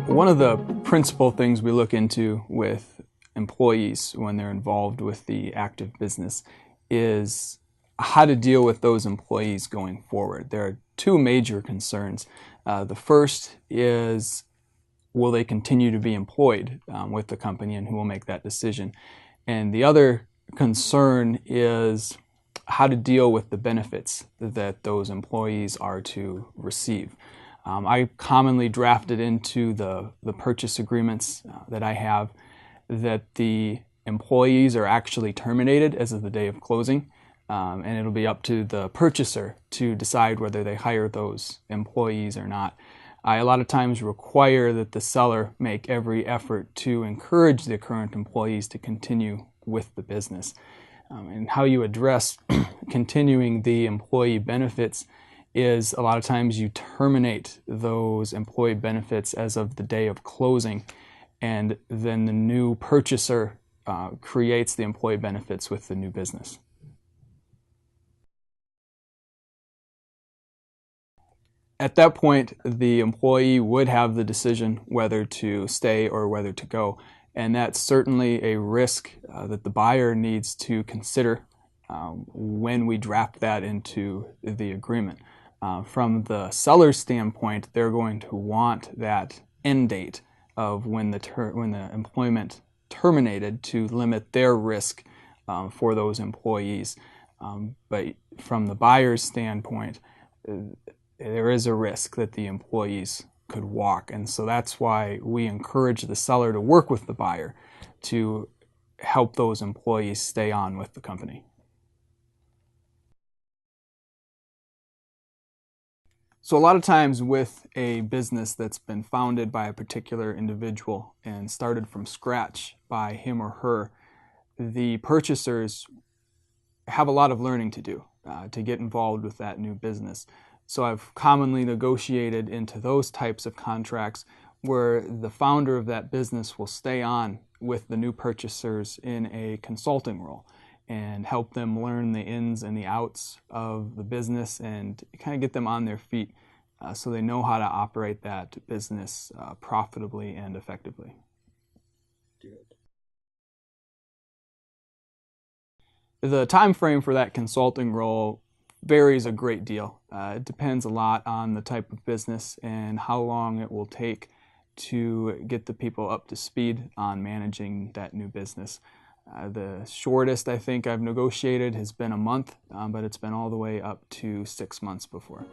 One of the principal things we look into with employees when they're involved with the active business is how to deal with those employees going forward. There are two major concerns. The first is, will they continue to be employed with the company, and who will make that decision? And the other concern is how to deal with the benefits that those employees are to receive. I commonly drafted into the purchase agreements that I have that the employees are actually terminated as of the day of closing, and it'll be up to the purchaser to decide whether they hire those employees or not. I a lot of times require that the seller make every effort to encourage the current employees to continue with the business. And how you address continuing the employee benefits is a lot of times you terminate those employee benefits as of the day of closing, and then the new purchaser creates the employee benefits with the new business. At that point, the employee would have the decision whether to stay or whether to go, and that's certainly a risk that the buyer needs to consider when we draft that into the agreement. From the seller's standpoint, they're going to want that end date of when the employment terminated to limit their risk for those employees. But from the buyer's standpoint, there is a risk that the employees could walk, and so that's why we encourage the seller to work with the buyer to help those employees stay on with the company. So a lot of times with a business that's been founded by a particular individual and started from scratch by him or her, the purchasers have a lot of learning to do to get involved with that new business. So I've commonly negotiated into those types of contracts where the founder of that business will stay on with the new purchasers in a consulting role and help them learn the ins and the outs of the business and kind of get them on their feet so they know how to operate that business profitably and effectively. The time frame for that consulting role varies a great deal. It depends a lot on the type of business and how long it will take to get the people up to speed on managing that new business. The shortest I think I've negotiated has been a month, but it's been all the way up to 6 months before.